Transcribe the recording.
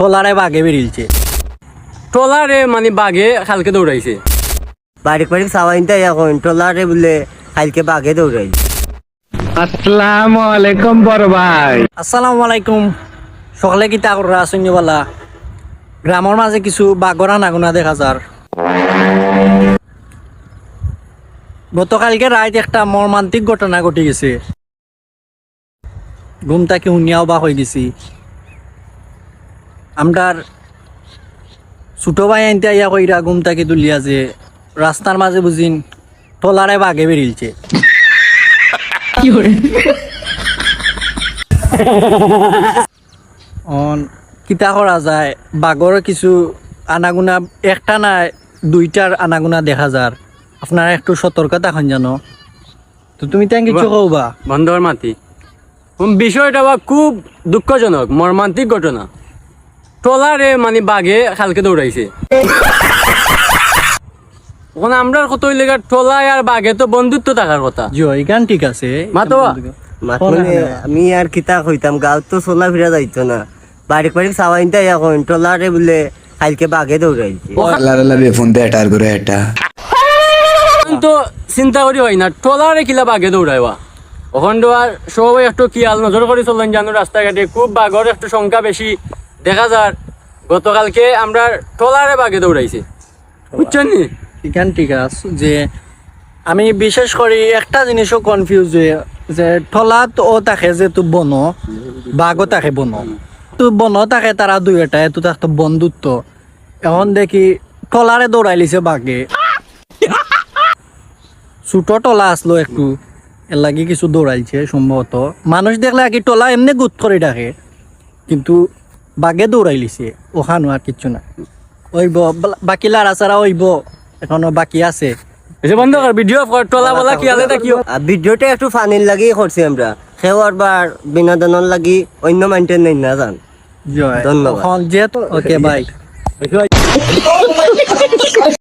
ট্রলারে বাঘে বেরিয়েছে। ট্রলারে মানে বাঘে খালকে দৌড়াইছে। বাড়ি বাড়ি সাওয়াইনটা এখন ট্রলারে বলে কালকে বাঘে দৌড়াই। আসসালামু আলাইকুম বড় ভাই। আসসালামু আলাইকুম। সকালে কি তা করে আসুনওয়ালা গ্রামের মাঝে কিছু বাঘর আনাগোনা দেখা যার। গতকালকে রাত একটা মর্মান্তিক ঘটনা ঘটে গেছে। ঘুম থেকে উনিয়াও বা হয়ে গেছি। আমরার ছোট ভাই আনতে আইয়া কইরা ঘুম থেকে তুলিয়া যে রাস্তার মাঝে বুঝিন ট্রলারে বাঘে বেরিয়েছে। কিতা করা যায়, বাঘর কিছু আনাগুনা একটা না দুইটার আনাগুনা দেখা যার। আপনারা একটু সতর্ক থাকুন জানো। তো তুমি তাই কিছু কওবা বন্ধর মাতি বিষয়টা বা খুব দুঃখজনক মর্মান্তিক ঘটনা। ট্রলারে মানে বাঘে খালকে দৌড়াইছে। ওখানে আমরা কত লেগে ট্রলায় আর বাঘে তো বন্ধুত্ব থাকার কথা। জি গান ঠিক আছে মাতোয়া মানে আমি আর কিতা কইতাম, গাঁও তো চলা ফিরা যাইতো না। বাড়ি বাড়ি সাওয়াইনটা এখন ট্রলারে বলে কালকে বাঘে দৌড়াইছে। ফোন দে এটার করে এটা তো চিন্তা করি হয় না ট্রলারে কিলা বাঘে দৌড়াইবা। ওখান তো আর সবাই একটু কিয়াল নজর করে চলেন জানো। রাস্তাঘাটে খুব বাঘর একটু সংখ্যা বেশি দেখা যায়। গতকালকে আমরা ট্রলারে বাঘে দৌড়াইছে, বুঝছেন নি? গান ঠিক আছে যে আমি বিশেষ করে একটা জিনিসও কনফিউজ হয়ে যে ট্রলাত ও তাকে যে তো বন বাঘও তাকে বন তো বন তাকে তারা দুই এটা এত থাকতো বন্ধুত্ব। এখন দেখি ট্রলারে দৌড়াইলিছে বাঘে। ছোট টলা আসলো একটু এর লাগি কিছু দৌড়াইছে সম্ভবত। মানুষ দেখলে আর কি টলা এমনি গুদ করে ডাকে, কিন্তু বাঘে দৌড়াইলিছে। ওখানো আর কিচ্ছু না। ওইব বাকি লারা ছাড়া ওইব এখনো বাকি আছে। এসে বন্ধ কর ভিডিও ট্রলা বলা কি আলাদা কি আর ভিডিওটা একটু ফানির লাগি করছি আমরা, খেওয়ার বার বিনোদনের লাগি অন্য মাইন্টেন নেই না জান। জয় ধন্যবাদ। যেহেতু ওকে বাই।